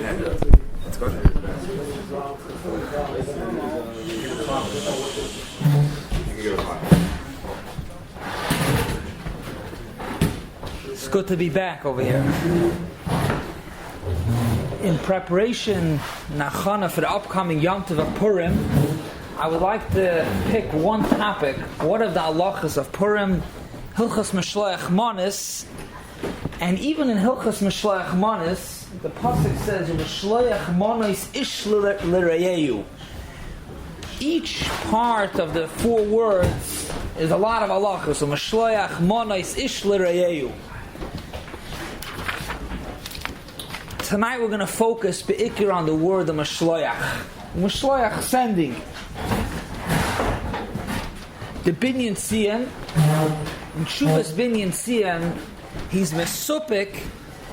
Let's go. It's good to be back over here. In preparation, nachana for the upcoming Yom Tov of Purim, I would like to pick one topic. What are the halachas of Purim? Hilchas Mishloach Manos, and even in Hilchas Mishloach Manos, the pasuk says Mishloach Manos ish l'reyeyu. Each part of the four words is a lot of halachas. So Mishloach Manos ish l'reyeyu. Tonight we're going to focus be'ikir on the word of Mishloach. Mishloach, sending. The Binyan Tzion, in Shuvas Binyan Tzion, he's mesupik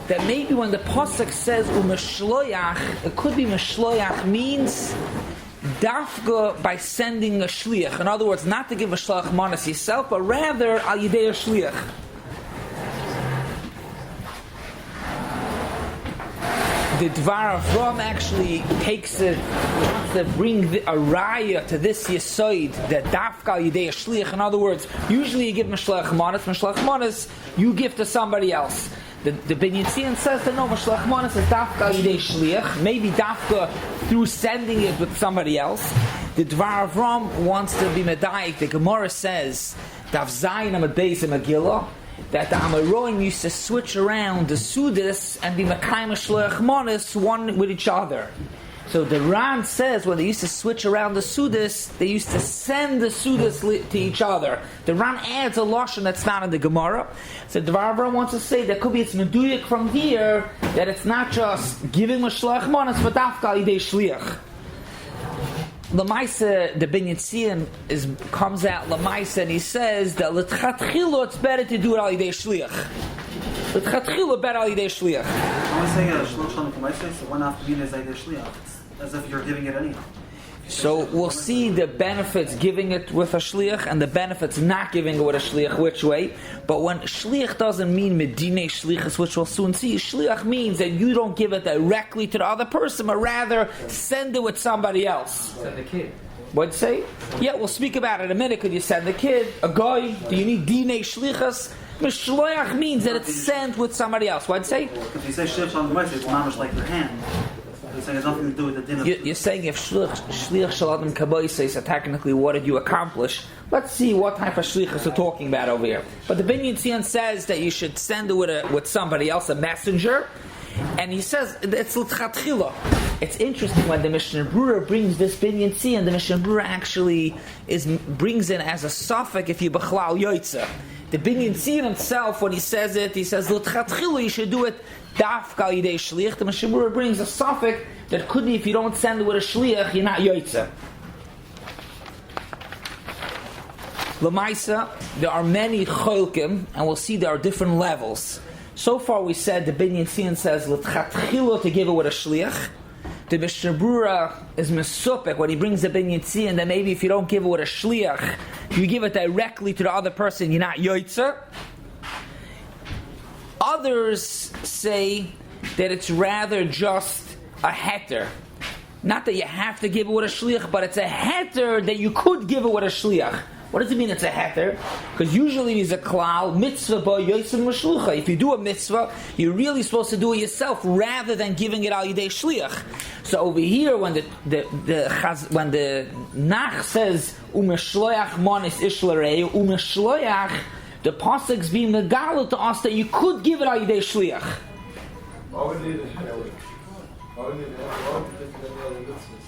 that maybe when the pasuk says u'mishloach, it could be mishloach means dafka by sending a shliach. In other words, not to give a shliach manas yourself, but rather al yidei a shliach. The Dvar of Ram actually takes it, wants to bring a raya to this yisoid that dafka yidei shliach. In other words, usually you give mishloach manas, you give to somebody else. The Binyan Tzion says that no, mishloach manas is dafka yidei shliach, maybe dafka through sending it with somebody else. The Dvar of Ram wants to be medayik. The Gemara says, Daf Zayin Amud Beis Megillah, that the Amoraim used to switch around the Sudas and be Mekayim Shloach Manos one with each other. So the Ran says when they used to switch around the Sudas, they used to send the Sudas to each other. The Ran adds a lashon that's not in the Gemara. So the Dvar wants to say that could be it's meduyik from here that it's not just giving Shloach Manos but dafka yidei shliach. Lamaisa, the Binyan Tzion comes out Lamaisa and he says that l'tchatchilo it's better to do it al yidei shliach. L'tchatchilo better al yidei shliach. I was saying a shloch shalom k'maisa, so one after being is yidei shliach. It's as if you're giving it anyhow. So we'll see the benefits giving it with a shliach and the benefits not giving it with a shliach, which way. But when shliach doesn't mean medine shliachas, which we'll soon see, shliach means that you don't give it directly to the other person, but rather send it with somebody else. Send the kid. What'd you say? Yeah, we'll speak about it in a minute. Could you send the kid, a guy? Do you need dine shliachas? Mishloach means that it's sent with somebody else. What'd you say? If you say shloch shalom k'maisa, it's not much like your hand. It's saying it has nothing to do with the din of... You're saying if shliach shalom kabbai says technically what did you accomplish? Let's see what type of shlichus we're talking about over here. But the Binyan Tzion says that you should send it with somebody else, a messenger, and he says it's l'tchatchila. It's interesting when the Mishnah Berurah brings this Binyan Tzion, the Mishnah Berurah actually brings in as a suffix if you b'chlal yoytza. The Binyan Tzion himself, when he says l'tchatchila, you should do it dafka yidei shliach. The Mishnah Berurah brings a suffix that could be if you don't send it with a shliach, you're not yoytza. Lamaisa, there are many cholkim, and we'll see there are different levels. So far we said the Binyan Tzion says l'tchatchila to give it with a shliach. The Mishnah Berurah is mesupek when he brings the Binyan Tzion that maybe if you don't give it with a shliach, you give it directly to the other person, you're not yoytza. Others say that it's rather just a heter. Not that you have to give it with a shliach, but it's a heter that you could give it with a shliach. What does it mean it's a heter? Because usually it's a klal, mitzvah ba yosim mashlucha. If you do a mitzvah, you're really supposed to do it yourself rather than giving it al yidei shliach. So over here, when the Nach says umeshloach manis ishlarei umeshloach, the pasuk's being megala to us that you could give it al yidei shliach. Why would you need a shliach? Why would you need any other mitzvahs?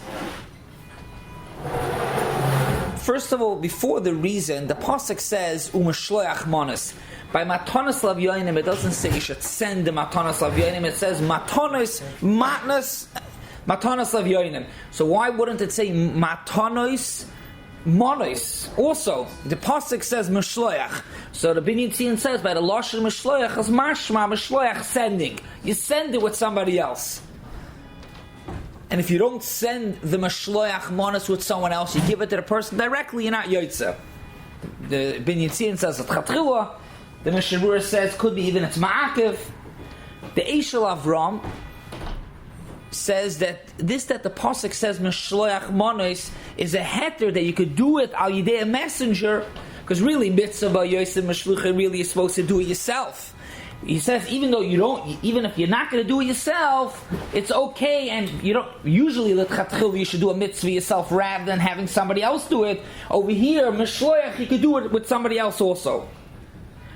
First of all, before the reason, the pasuk says umeshloach manas. By matanos lav yoinim, it doesn't say you should send the matanos lav yoinim. It says matanos lav yoinim. So why wouldn't it say matanos manos? Also, the pasuk says meshloach. So the Binyan Tzion says by the lashon meshloach is mashma meshloach, sending. You send it with somebody else. And if you don't send the mashloach manas with someone else, you give it to the person directly, you're not yoytza. The Binyan Tzion says it's chatchila. The Mishnah Berurah says could be even it's ma'akev. The Eshel Avram says that the pasuk says Mishloach Manos is a heter that you could do it al yidei a messenger, because really mitzvah Yosef Mishlucha really is supposed to do it yourself. He says even if you're not going to do it yourself, it's okay, and you don't usually you should do a mitzvah yourself rather than having somebody else do it. Over here, Mishloach, you could do it with somebody else also.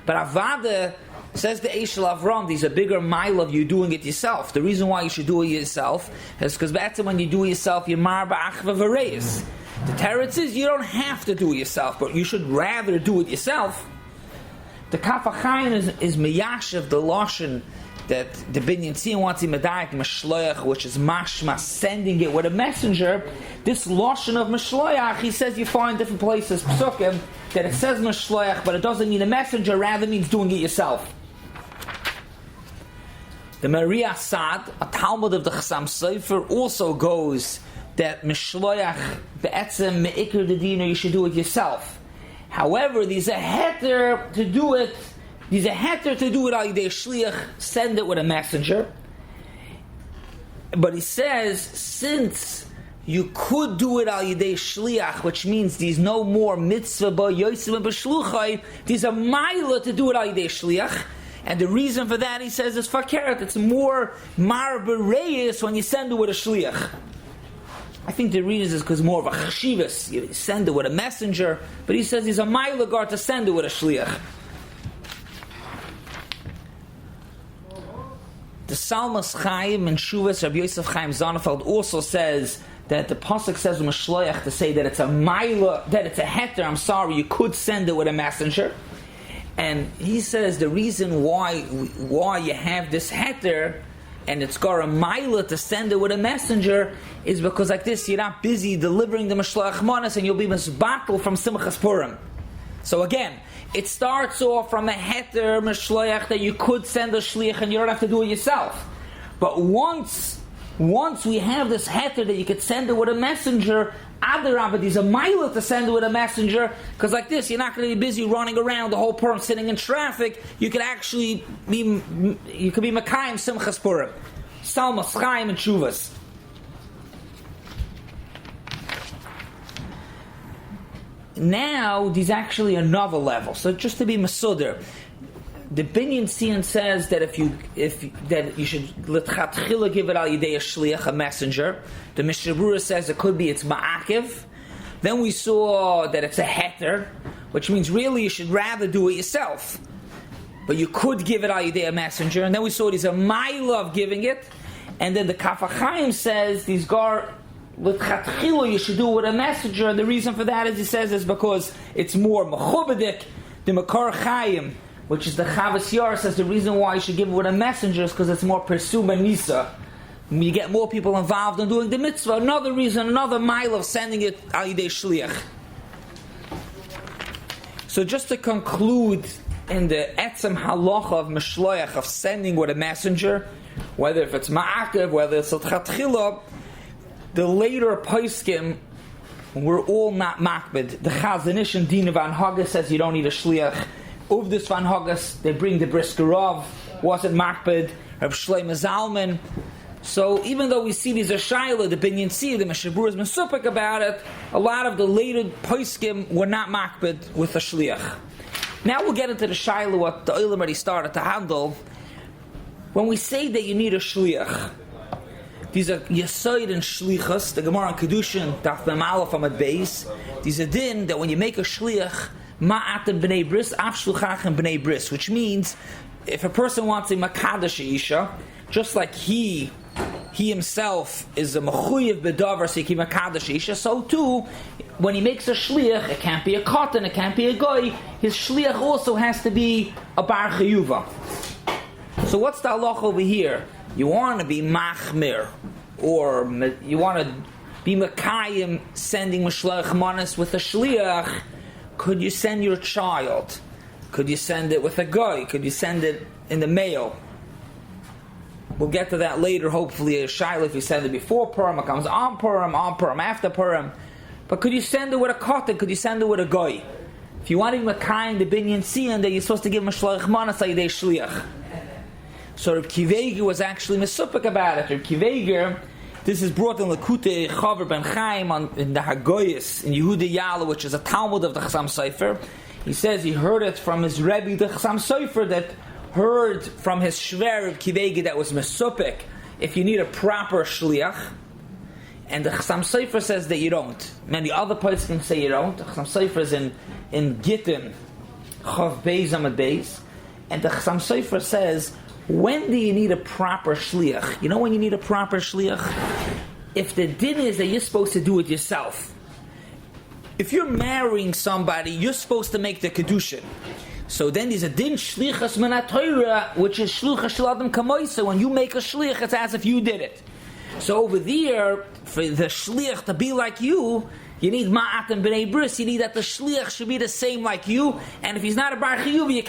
But Avada says the Eshel Avram, there's a bigger mile of you doing it yourself. The reason why you should do it yourself is because that's when you do it yourself, you're marba achva v'reis. The teretz is you don't have to do it yourself, but you should rather do it yourself. The Kaf HaChaim is miyashiv, the lashon that the Binyan Tzion wants in Medaik Mishloach, which is mashma, sending it with a messenger. This lashon of Mishloach, he says you find different places, Psukim, that it says Mishloach, but it doesn't mean a messenger, rather means doing it yourself. The Maria Asad, a Talmud of the Chassam Sofer, also goes that Mishloach, be'etzem me'ikr dedina, you should do it yourself. However, there's a heter to do it. There's a heter to do it al yidei shliach, send it with a messenger. But he says, since you could do it al yidei shliach, which means there's no more mitzvah ba yosef and b'shluchai, there's a maila to do it al yidei shliach. And the reason for that, he says, is fakeret. It's more mar bereis when you send it with a shliach. I think the reason is because more of a chashivas. You send it with a messenger, but he says he's a mailagar to send it with a shliach. The Salmas Chaim and Shuvas Rabbi Yosef Chaim Zonefeld also says that the pasuk says Mishloach to say that it's a maila, that it's a heter. I'm sorry, you could send it with a messenger. And he says the reason why you have this heter and it's got a maila to send it with a messenger is because like this, you're not busy delivering the Mishloach Manos and you'll be misbattled from Simchas Purim. So again, it starts off from a heter Mishloach that you could send a shliach and you don't have to do it yourself. But once we have this heter that you could send it with a messenger, Adarabah, there's a maila to send it with a messenger, because like this, you're not going to be busy running around the whole Purim sitting in traffic. You could actually be Makayim Simchas Purim. Salmas Chaim and Shuvas. Now, there's actually another level. So just to be Masuder, the Binyan Tzion says that if you should l'tchatchila give it al yidei a shliach, a messenger. The Mishnah Berurah says it could be it's ma'akiv. Then we saw that it's a heter, which means really you should rather do it yourself, but you could give it al yidei a messenger. And then we saw there's a maila of giving it. And then the Kaf HaChaim says these gar l'tchatchila you should do it with a messenger. And the reason for that, as he says, is because it's more mechubadik. The Makar Chaim, which is the Chavas Yar, says the reason why you should give it with a messenger is because it's more Persuma Nisa. You get more people involved in doing the mitzvah. Another reason, another mile of sending it al yidei shliach. So just to conclude, in the etzem halacha of mishloach, of sending with a messenger, whether if it's ma'akev, whether it's l'tchatchila, the later poskim were all not makbid. The Chazon Ish and Dina Van Haggis says you don't need a shliach. Uvdus Van Haggis, they bring the Briskerov, wasn't makbid. Reb Shlomo Zalman. So even though we see these are shaila, the Binyan Tzion, the Mishnah Berurah has been supik about it, a lot of the later poskim were not makbid with a shliach. Now we'll get into the shaila, what the Olam already started to handle. When we say that you need a shliach, these are Yesoid and Shlichus, the Gemara in Kedushin, Daf Mem Aleph Amud Beis. These are din that when you make a shliach, ma'atem b'nei bris, af shluchachem b'nei bris, which means if a person wants a makadosh isha, just like he himself is a mechuyev b'davar sekim makadosh isha, so too when he makes a shliach, it can't be a katan, it can't be a goy. His shliach also has to be a bar chayuva. So what's the halach over here? You want to be machmir, or you want to be makayim, sending mishloach manos with a shliach. Could you send your child? Could you send it with a guy? Could you send it in the mail? We'll get to that later, hopefully, a shaila if you send it before Purim, it comes on Purim, after Purim. But could you send it with a katan? Could you send it with a guy? If you want to be makayim the Binyan Tzion, then you're supposed to give mishloach manos al yidei shliach. So Reb Kiva Eiger was actually mesupik about it. Reb Kiva Eiger This is brought in Lakutei Chaver Ben Chaim in the Hagoyis in Yehuda Yala, which is a Talmud of the Chassam Sofer. He says he heard it from his Rebbe, the Chassam Sofer, that heard from his Shver of Kivegi that was Mesupik if you need a proper Shliach. And the Chassam Sofer says that you don't. Many other places can say you don't. The Chassam Sofer is in Gittin, Chav Beis Amad Beis. And the Chassam Sofer says, when do you need a proper shliach? You know when you need a proper shliach? If the din is that you're supposed to do it yourself. If you're marrying somebody, you're supposed to make the kedushin. So then there's a din shlichas min haTorah, which is shluchas shel adam kamoisa. When you make a shliach, it's as if you did it. So over there, for the shliach to be like you need ma'at and b'nei bris. You need that the shliach should be the same like you. And if he's not a bar chiyuv, you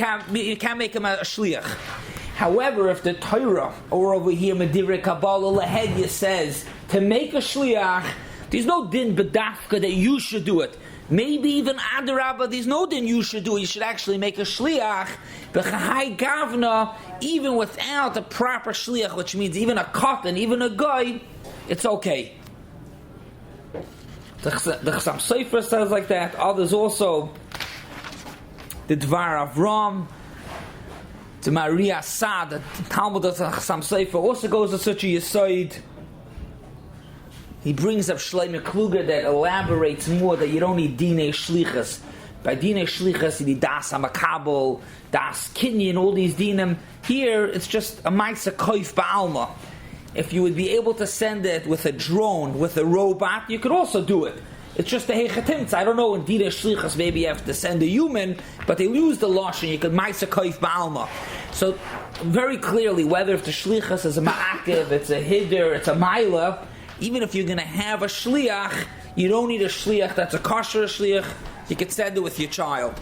can't make him a shliach. However, if the Torah, or over here Medivrei Kabbalah Lahedya says to make a shliach, there's no din bedafka that you should do it. Maybe even Adarabah, there's no din you should do it. You should actually make a shliach. B'chahai gavna, even without a proper shliach, which means even a katan, even a guy, it's okay. The Chassam Sofer says like that. Others also, the Dvar Avram, the Maria Sad, the Talmud of the Chassam Sofer also goes to such a Yesod. He brings up Shlomo Kluger that elaborates more that you don't need Dinei Shlichas. By Dinei Shlichas you need Das HaMakabel, Das Kinyan, all these dinim. Here it's just a Maisa Koif Ba'alma. If you would be able to send it with a drone, with a robot, you could also do it. It's just a hechatimtz. I don't know, in Dinei Shlichas maybe you have to send a human, but they use the Lashon, you could Maisa Koif Ba'alma. So very clearly, whether if the Shlichas is a Ma'akiv, it's a Hiddur, it's a Maila, even if you're going to have a Shliach, you don't need a Shliach that's a kosher Shliach. You can send it with your child.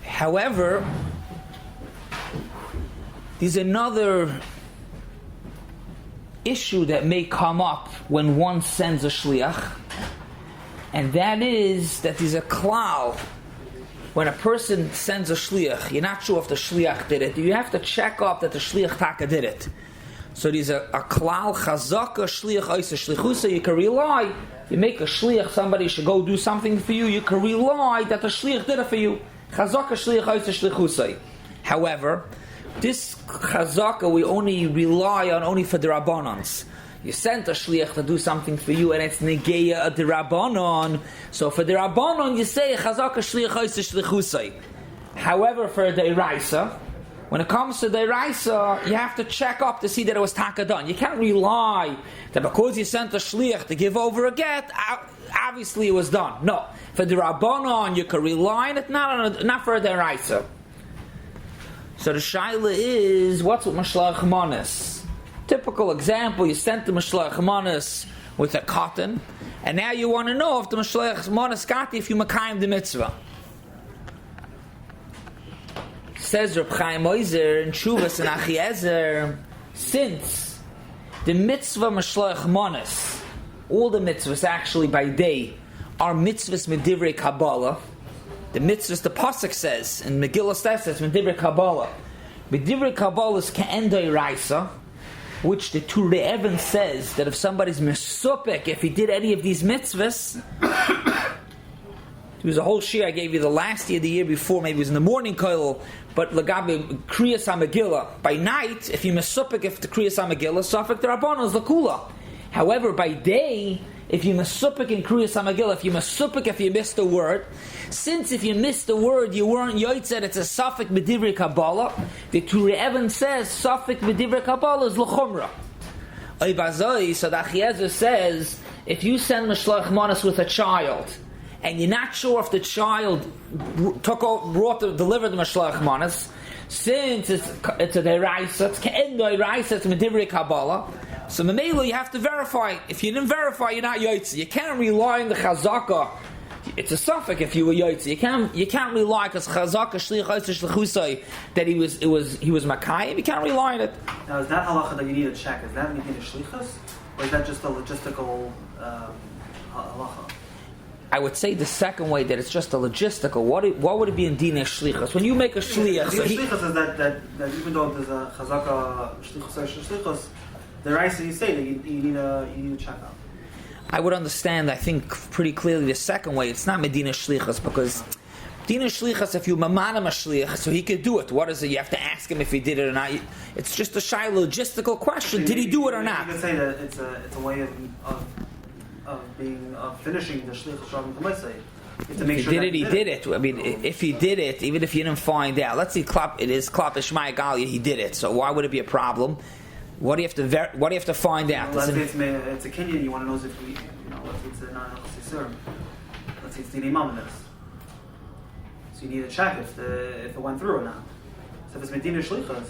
However, there's another issue that may come up when one sends a shliach, and that is that there's a klal. When a person sends a shliach, you're not sure if the shliach did it. You have to check up that the shliach taka did it. So there's a klal chazaka shliach oisa shlichusa. You can rely. You make a shliach, somebody should go do something for you. You can rely that the shliach did it for you. Chazaka shliach oisa shlichusa. However, this chazaka we only rely on only for the rabbanans. You sent a shliach to do something for you, and it's negeya of the rabbanon. So for the rabbanon, you say chazaka shliach oisa shlichusa. However, for the iraisa, when it comes to the iraisa, you have to check up to see that it was taka done. You can't rely that because you sent a shliach to give over a get, obviously it was done. No, for the rabbanon, you can rely on it, not for the iraisa. So the shaila is, what's with Mashlach Manas? Typical example, you sent the Mashlach Manas with a cotton, and now you want to know if the Mashlach Manas got if you makayim the mitzvah. Says Reb Chaim Oizer in Shuvas and Achiezer, since the mitzvah Mashlach Manas, all the mitzvahs actually by day are mitzvahs medivrei Kabbalah. The mitzvahs, the pasuk says in Megillah says medivrei Kabbalah. Medivrei Kabbalah is ka'endai raisa, which the Turei Even says that if somebody's mesupek, if he did any of these mitzvahs, it was a whole shir I gave you the last year, the year before, maybe it was in the morning koil, but lagabe kriyas HaMegillah, by night, if you mesupek, if the kriyas HaMegillah, safek the rabbanon is lakula. However, by day, if you mesupik in Kriyas HaMegillah, if you mesupik if you missed a word, since if you missed a word you weren't yotzed, it's a suffix b'divrei Kabbalah. The Turei Even says suffix b'divrei Kabbalah is l'chumra. Oibazoi, so the Achiezer says, if you send Mashlach Manas with a child, and you're not sure if the child delivered the Mashlach Manas, since it's a deraisa, it's ke'en deraisa, it's b'divrei Kabbalah, so Mamela, you have to verify. If you didn't verify, you're not Yotze. You can't rely on the Chazaka. It's a suffix if you were Yotze. You can't rely because Chazaka Shliach Shlichusai that he was Makayim. You can't rely on it. Now, is that halacha that you need to check? Is that Medina Shlichus, or is that just a logistical halacha? I would say the second way that it's just a logistical. What would it be in Dina Shlichus? When you make a Shliach, The Shlichus is that even though there's a Chazaka Shlichus, the rice that you say that you need to check out. I would understand, I think, pretty clearly the second way. It's not Medina Shlichus, because Dina Shlichus, if you mamanam a Shliach, so he could do it. What is it? You have to ask him if he did it or not. It's just a shy logistical question. Did he do it or not? You could say that it's a way of finishing the Shliach Shalom K'maisei. To make If sure he that did it, he did it. I mean, if he did it, even if you didn't find out, let's say it is Klap Ishmael Galia, he did it. So why would it be a problem? What do you have to find out? Let's say it's a Kenyan. You want to know if we, let's say it's a non-Chassidus. Let's say it's Dini Mamanis. So you need to check if it went through or not. So if it's Medina Shlichus,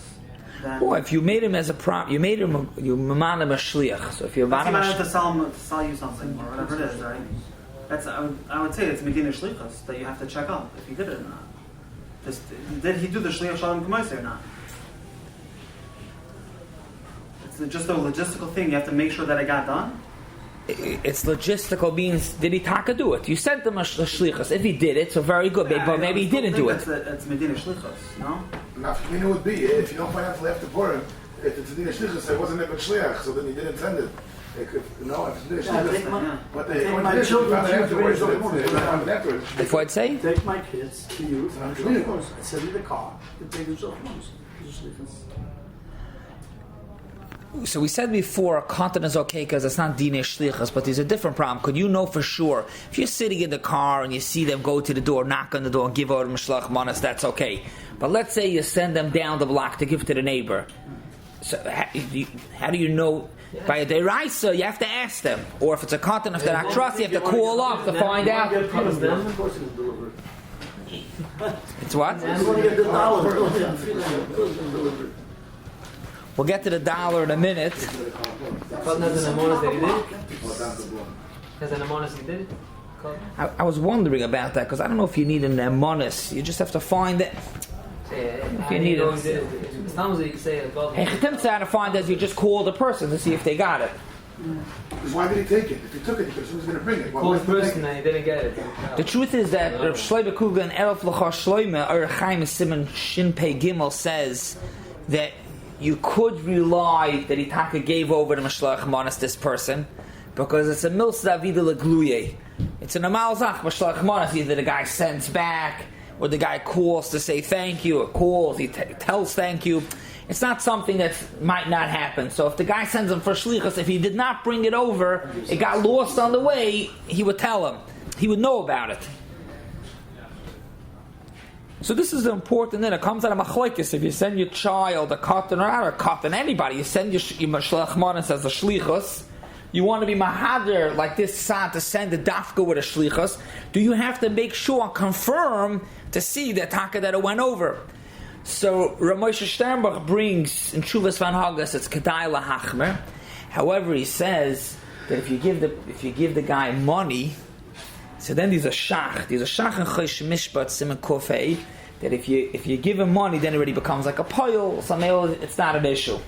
then Well, if you made him as a prop, you maman him a shliach. So if you let's say maman I him have to sell you something or whatever it is, right? I would say it's Medina Shlichus that you have to check out if he did it or not. Did he do the Shliach Shalom K'maisei or not? It's just a logistical thing. You have to make sure that it got done. it's logistical means, did he taka do it? You sent him a shlichus. If he did it, so very good. But maybe he didn't do it. It's Medina Shlichus, no? Now, you know, would be if you don't find out until after Purim, if it's Medina Shlichus, it wasn't a good shliach, so then you didn't send it. If it's Medina Shlichus, but they found it afterwards. Afterwards. If I'd say, Take my kids to you, send me the car, and take the shlichus. so we said before, cotton is okay because it's not dinei shlichus, but there's a different problem. Could you know for sure if you're sitting in the car and you see them go to the door, knock on the door, and give out a mishlach manas, that's okay. But let's say you send them down the block to give to the neighbor. So how do you know? By a deraisa, you have to ask them, or if it's a cotton, if they're not trust, you have to call up to find out. It's what? We'll get to the dollar in a minute. I was wondering about that because I don't know if you need an emonis. You just have to find it. If you need it. Hey, Chetim to find out, you just call the person to see if they got it. Because why did he take it? If he took it, because he was going to bring it. Call the person and he didn't get it. The truth is that Rav Shlomo Kuga and Eref L'cha Shloime, or Chaim Simon Shin Pei Gimel says that you could rely that Itaka gave over the Mashlach Manas this person because it's a milsa avida legluye. It's an amal zach Mashlach Manas. Either the guy sends back or the guy calls to say thank you, or calls, he tells thank you. It's not something that might not happen. So if the guy sends him for shlichus, if he did not bring it over, it got lost on the way, he would tell him. He would know about it. So this is the important thing. It comes out of machlokes. If you send your child a cotton or not a cotton, anybody, you send your mashlach manas as a shlichus, you want to be mahader like this sad to send a dafka with a shlichus, do you have to make sure, confirm to see that taka that it went over? So Ramosha Sternbach brings in Shuvas Van Hagas it's kedai lahachmer. However, he says that if you give the guy money, so then there's a shach in Chosh Mishpat Siman Kofei that if you give him money, then it already becomes like a poil. It's not an issue.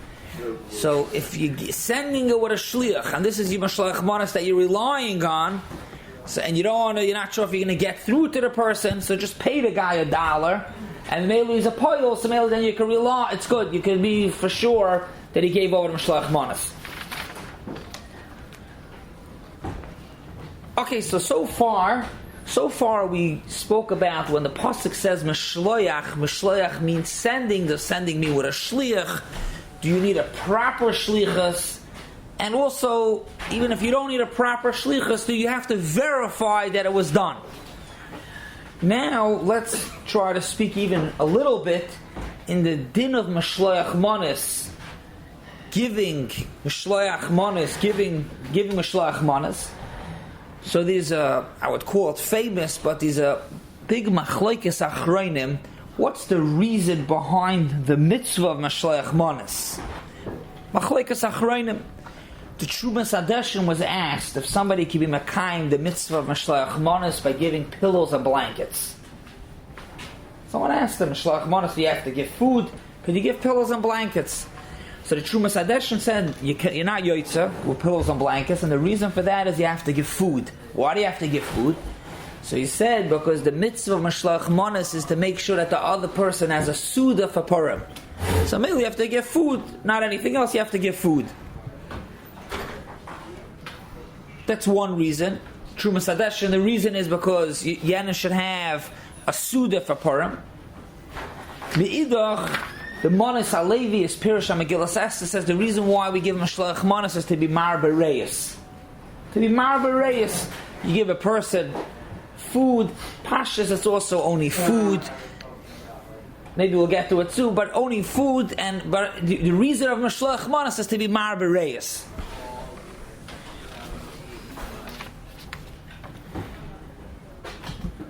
So if you're sending it with a shliach, and this is your mashlach manas that you're relying on, so and you're not sure if you're going to get through to the person, so just pay the guy $1, and maybe he's a poil, so maybe then you can rely. It's good. You can be for sure that he gave over the mashlach manas. Okay, so far we spoke about when the pasuk says mishloyach means sending. They're sending me with a shliach. Do you need a proper shlichus? And also, even if you don't need a proper shlichus, do you have to verify that it was done? Now, let's try to speak even a little bit in the din of mishloyach manas, giving mishloyach manas. So there's I would call it famous, but there's a big machlokes achronim. What's the reason behind the mitzvah of Mashloach Manas? Machlokes achronim. The Trumas Adeshin was asked if somebody could be makayim the mitzvah of Mashloach Manas by giving pillows and blankets. Someone asked him, Mashloach Manas, do you have to give food? Could you give pillows and blankets? So the Trumas Adeshin said, you're not yoitza with pillows and blankets, and the reason for that is you have to give food. Why do you have to give food? So he said, because the mitzvah of Mashlach Manas is to make sure that the other person has a Suda for Purim. So maybe you have to give food, not anything else, you have to give food. That's one reason. Trumas Hadesh, and the reason is because Yana should have a Suda for Purim. Me'idach, the Manas Alevi is Pirush HaMegillas Esther says the reason why we give Mashlach Manas is to be Mar Bereis. To be Mar Bereis, you give a person food. Pashas, it's also only food. Maybe we'll get to it too, but only food. But the reason of Mashlach Manas is to be Mar Bereis.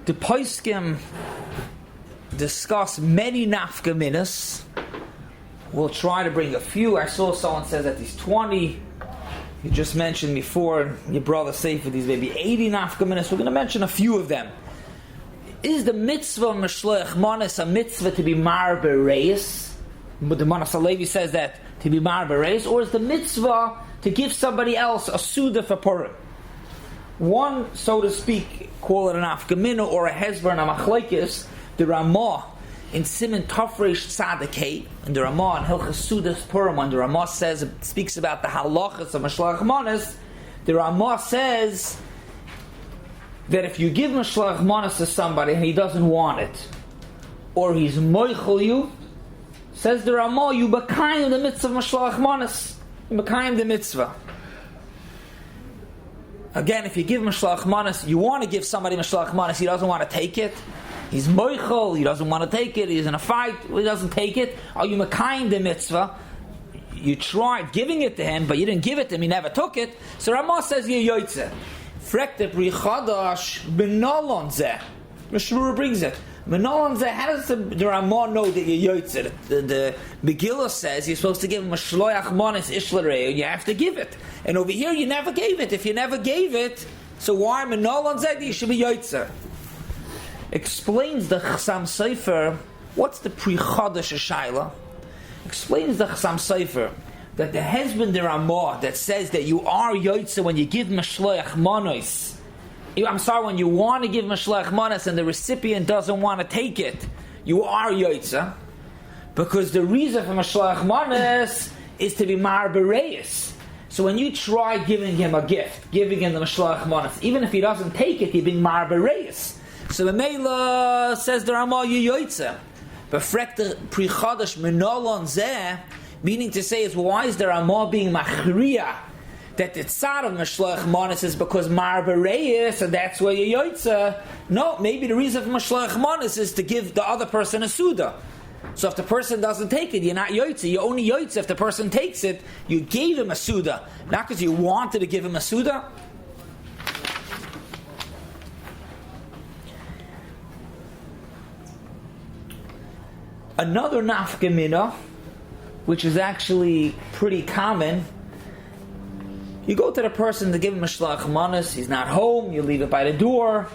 The Poskim discuss many nafkaminas. We'll try to bring a few. I saw someone says that these 20. You just mentioned before, your brother say for these maybe 80 nafkaminas. We're going to mention a few of them. Is the mitzvah Mashlach Manas a mitzvah to be Mar Bereis? But the Manas Alevi says that to be Mar Bereis, or is the mitzvah to give somebody else a Suda for Purim? One, so to speak, call it an afkamina or a hezber and a machlekes. The Ramah in Siman Tafresh Tzadikei, and the Ramah in Hilchas Sudas Purim, when the Ramah speaks about the halachas of Mashlach Manas, the Ramah says that if you give Mashlach Manas to somebody and he doesn't want it, or he's moichel you, says the Ramah, you bekayim the mitzvah of Mashlach Manas. You bekayim the mitzvah. Again, if you give Mashlach Manas, you want to give somebody Mashlach Manas, he doesn't want to take it. He's moichel, he doesn't want to take it, he's in a fight, he doesn't take it. Are you mekayim the mitzvah? You tried giving it to him, but you didn't give it to him, he never took it. So Ramah says, you yoytze. Frekte pri chadash benolon zeh. Mishmur brings it. Benolon zeh, how does the Ramah know that you yoytze? The Megillah says you're supposed to give him a shloyach manis ishlarei, and you have to give it. And over here you never gave it. If you never gave it, so why benolon zeh you should be yoytze? Explains the Chassam Sofer, what's the Pri Chodesh Shaila? Explains the Chassam Sofer that there has been the Ramah that says that you are Yotze when you give Mashloach Manos. When you want to give Mashloach Manos and the recipient doesn't want to take it, you are Yotze. Because the reason for Mashloach Manos is to be Mar Bereis. So when you try giving him a gift, giving him the Mashloach Manos, even if he doesn't take it, you're being Mar Bereis. So the Mela says the Ramah you yoytze, but frekte pri chadash menolon zeh, meaning to say is why is the Ramah being machriya that the tzad of Mashlach Manas is because Mar Bereis and that's where you yoytze? No, maybe the reason for Mashlach Manas is to give the other person a suda. So if the person doesn't take it, you're not yoytze. You only yoytze if the person takes it. You gave him a suda, not because you wanted to give him a suda. Another nafkamina, which is actually pretty common, you go to the person to give him a shlach manas, he's not home, you leave it by the door,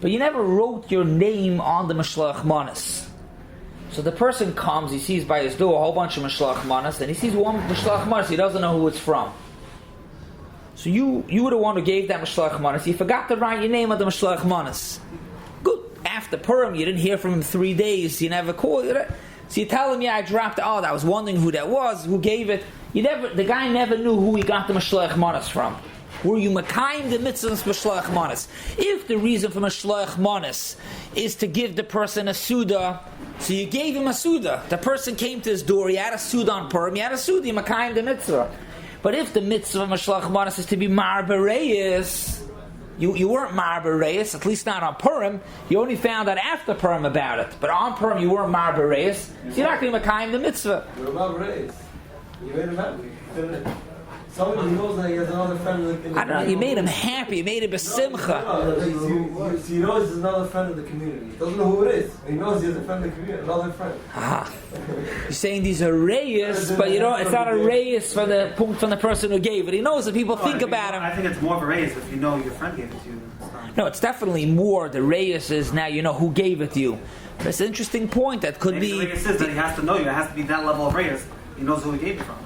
but you never wrote your name on the mashlach manas. So the person comes, he sees by his door a whole bunch of mashlach manas, and he sees one mashlach manas, he doesn't know who it's from. So you were the one who gave that mashlach manas, you forgot to write your name on the mashlach manas. Good. After Purim, you didn't hear from him 3 days, you never called it. So you tell him, yeah, I dropped it. I was wondering who that was, who gave it. The guy never knew who he got the Mashloach Manas from. Were you Makayim the mitzvahs Mashloach Manas? If the reason for Mashloach Manas is to give the person a Suda, so you gave him a Suda. The person came to his door, he had a Suda on Purim, he had a Suda, you Makayim the mitzvah. But if the mitzvah Mashloach Manas is to be Mar Bereis, you weren't Mar Bereis, at least not on Purim. You only found out after Purim about it. But on Purim you weren't Mar Bereis, so you're not going to be Makayim the mitzvah. You're Mar Bereis. You made him happy. Somebody who knows that he has another friend in the community. I don't know, you made him happy, you made him besimcha. He knows there's another friend in the community. He doesn't know who it is. He knows he has a friend in the community, another friend. You're saying these are reyes, but you know, it's not a reyes from the person who gave it. He knows that people think about him. I think it's more of a reyes if you know your friend gave it to you. No, it's definitely more. The reyes is now you know who gave it to you. But it's an interesting point that could be. The reyes is that he has to know you. It has to be that level of reyes. He knows who he gave it from.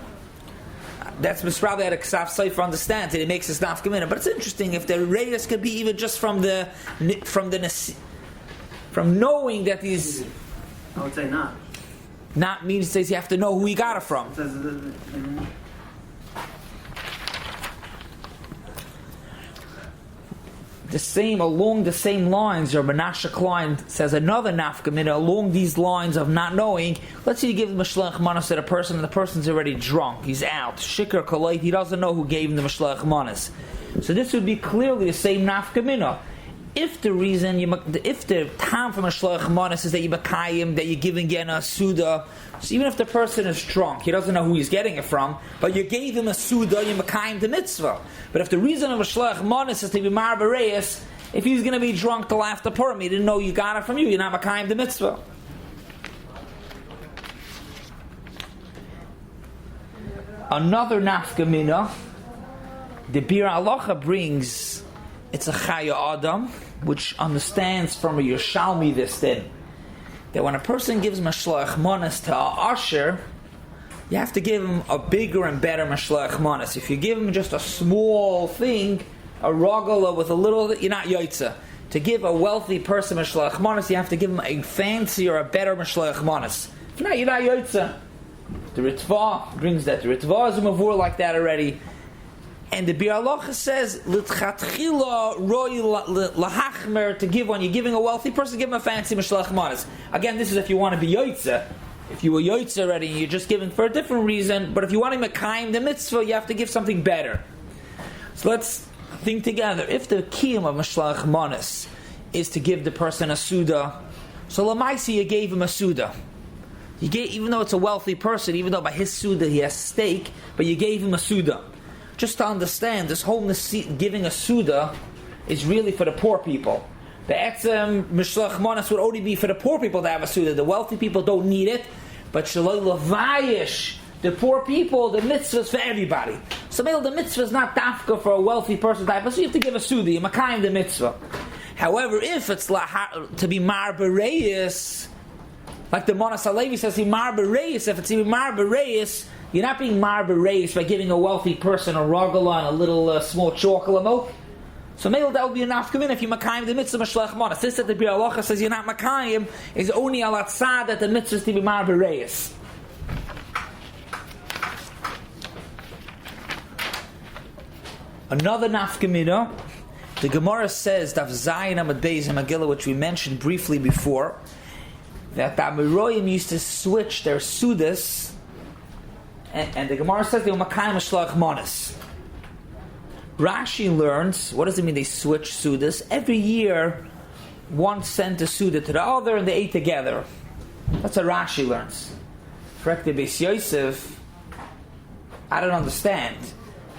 that's probably how the Ksaf Sefer understands it. It makes us nafka mina. But it's interesting if the reyes could be even just from knowing that he's. I would say not. Not means it says you have to know who he got it from. It says, Along the same lines, or Menashe Klein says another nafka mina along these lines of not knowing. Let's say you give the Mishloach Manos to the person, and the person's already drunk. He's out. Shikar Kolait. He doesn't know who gave him the Mishloach Manos. So this would be clearly the same nafka mina. If the reason, if the time for Mishloach Manos is that you Makayim, that you're giving Gena a Suda, so even if the person is drunk, he doesn't know who he's getting it from, but you gave him a Suda, you Makayim the mitzvah. But if the reason of Mishloach Manos is to be Mar Bereis, if he's going to be drunk till after Purim, he didn't know you got it from you, you're not Makayim the mitzvah. Another nafka mina, the Bir Halacha brings, it's a Chaya Adam, which understands from a Yerushalmi this thing, that when a person gives Mishloach Manos to a Asher, you have to give him a bigger and better Mishloach Manos. If you give him just a small thing, a rogala with a little, you're not Yoitza. To give a wealthy person Mishloach Manos, you have to give him a fancy or a better Mishloach Manos. If not, you're not Yoitza. The Ritva brings that. The Ritva is a mavur like that already. And the Bir Halacha says, L'tchatchila roi lahachmer, to give when you're giving a wealthy person, give him a fancy Mishloach Manos. Again, this is if you want to be Yoitza. If you were Yoitza already, you're just giving for a different reason. But if you want to Mekayim the mitzvah, you have to give something better. So let's think together. If the kiyum of Mishloach Manos is to give the person a Suda, so Lamaisi, you gave him a Suda. You gave, even though it's a wealthy person, even though by his Suda he has steak, but you gave him a Suda. Just to understand, this whole giving a Suda is really for the poor people. The Etzem Mishloach Manos would only be for the poor people to have a Suda. The wealthy people don't need it, but Shaloi Lavayish, the poor people, the mitzvah is for everybody. So maybe the mitzvah is not dafka for a wealthy person type, so you have to give a Suda, you makayim the mitzvah. However, if it's to be Mar Bereis, like the Manas Halevi says, Mar Bereis, if it's even Mar Bereis, you're not being Mar Bereis by giving a wealthy person a rogala and a little small chocolate milk. So maybe that would be enough to come in if you makayim the mitzvah Mishloach Manos. This that the Bir Halacha says you're not makayim is only al atzad that the mitzvah is to be Mar Bereis. Another nafka mina, the Gemara says, Daf Zayin Amud Beis in Megillah, which we mentioned briefly before, that the Amoraim used to switch their sudas, and the Gemara says they were Makayim Mishloach Manos. Rashi learns, what does it mean they switch sudas? Every year, one sent a suda to the other and they ate together. That's what Rashi learns. Correct the Beis Yosef, I don't understand.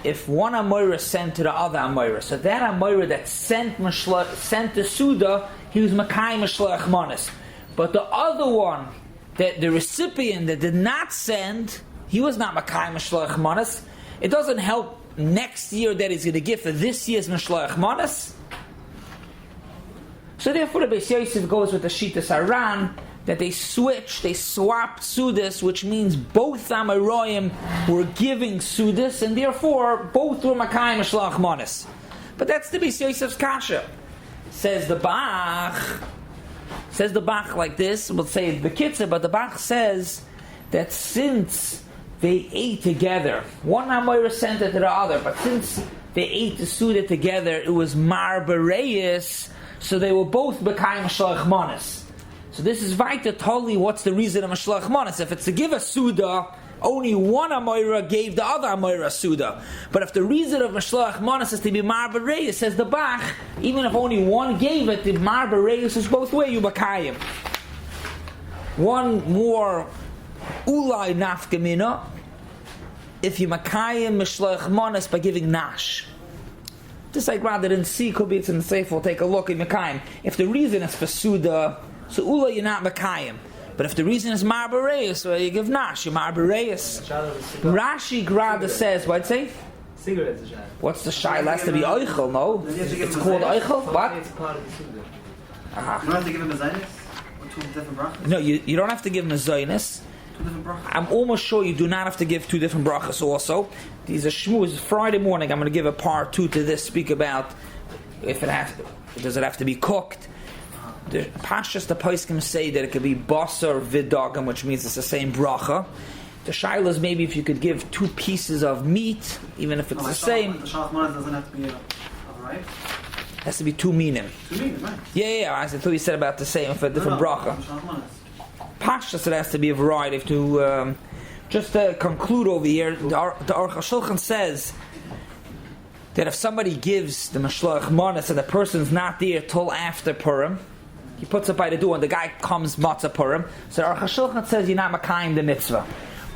If one Amoira sent to the other Amoira, so that Amoira that sent the Suda, he was Makayim Mishloach Manos. But the other one, the recipient that did not send, he was not Makayim Mishloach Manos. It doesn't help next year that he's going to give for this year's Mishloach Manos. So therefore the Beis Yosef goes with the Shita Saran, that they swapped Sudas, which means both Amoraim were giving Sudas, and therefore both were Makayim Mishloach Manos. But that's the Beis Yosef's kasha. Says the Bach like this, we'll say it Bekitzer, but the Bach says that since they ate together, one Amoira sent it to the other, but since they ate the Suda together, it was Mar Bereis, so they were both Makayim Mishloach Manos. So this is Vaita totally what's the reason of Mishloach Manos. If it's to give a Suda, only one Amoira gave the other Amoira Suda. But if the reason of Mishloach Manos is to be Mar Bereis, says the Bach, even if only one gave it, the Mar Bereis is both way you Makayim. One more Ulai Nafka Mina, if you Makayim Mishloach Manos by giving Nash. This I'd rather than see, could be it's in the safe, we'll take a look at Makayim. If the reason is for Suda, so Ula, you're not Makayim. But if the reason is Mar Bereis, so you give Nash, you're Mar Bereis. Rashi Grada says, what'd say? Cigarettes. What's the shy? It has to be Eichel, no? It's called Eichel? What? It's part of the Suda. You don't have to give him a Zionist? Or two different brachas? No, you don't have to give him a Zionist. Two different brachas. I'm almost sure you do not have to give two different brachas also. These are shmuz. Friday morning I'm going to give a part 2 to this, speak about if does it have to be cooked. The Pashas, the Poskim say that it could be basar vidagam, which means it's the same bracha. The shaila is maybe if you could give 2 pieces of meat, even if it's the same. The shalach manas doesn't have to be right? It has to be 2 minim. 2 minim, right? Yeah. I thought you said about the same for a different bracha. The shalach manas. Pashas, it has to be a variety of 2. Just to conclude over here, the Aruch HaShulchan says that if somebody gives the Mashloach Manas and the person's not there till after Purim, he puts it by the door and the guy comes Matzah Purim, so the Aruch HaShulchan says you're not Makayim the mitzvah.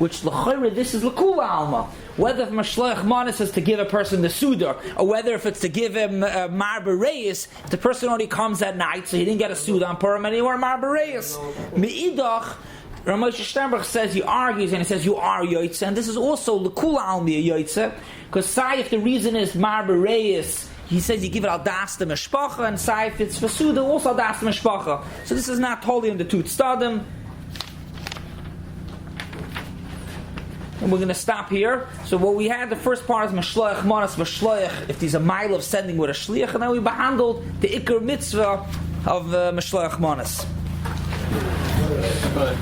Which l'chayre, this is l'kula alma. Whether if Mashloach Manas is to give a person the Sudar, or whether if it's to give him Mar Bereis, if the person only comes at night, so he didn't get a Sudar on Purim anymore, Mar Bereis. Me'idach, Ramesh Sternberg says, he argues and he says you are Yoitze, and this is also l'kula almi Yoitze, because say if the reason is Mar Bereis, he says you give it al das the mishpacha, and say if it's for Suda, also al das the mishpacha. So this is not totally in the two tzadim. And we're going to stop here. So what we had, the first part is Mashloach Manas Mashloach, if there's a mile of sending with a shliach, and then we behandled the Iker Mitzvah of Mashloach Manas. Good.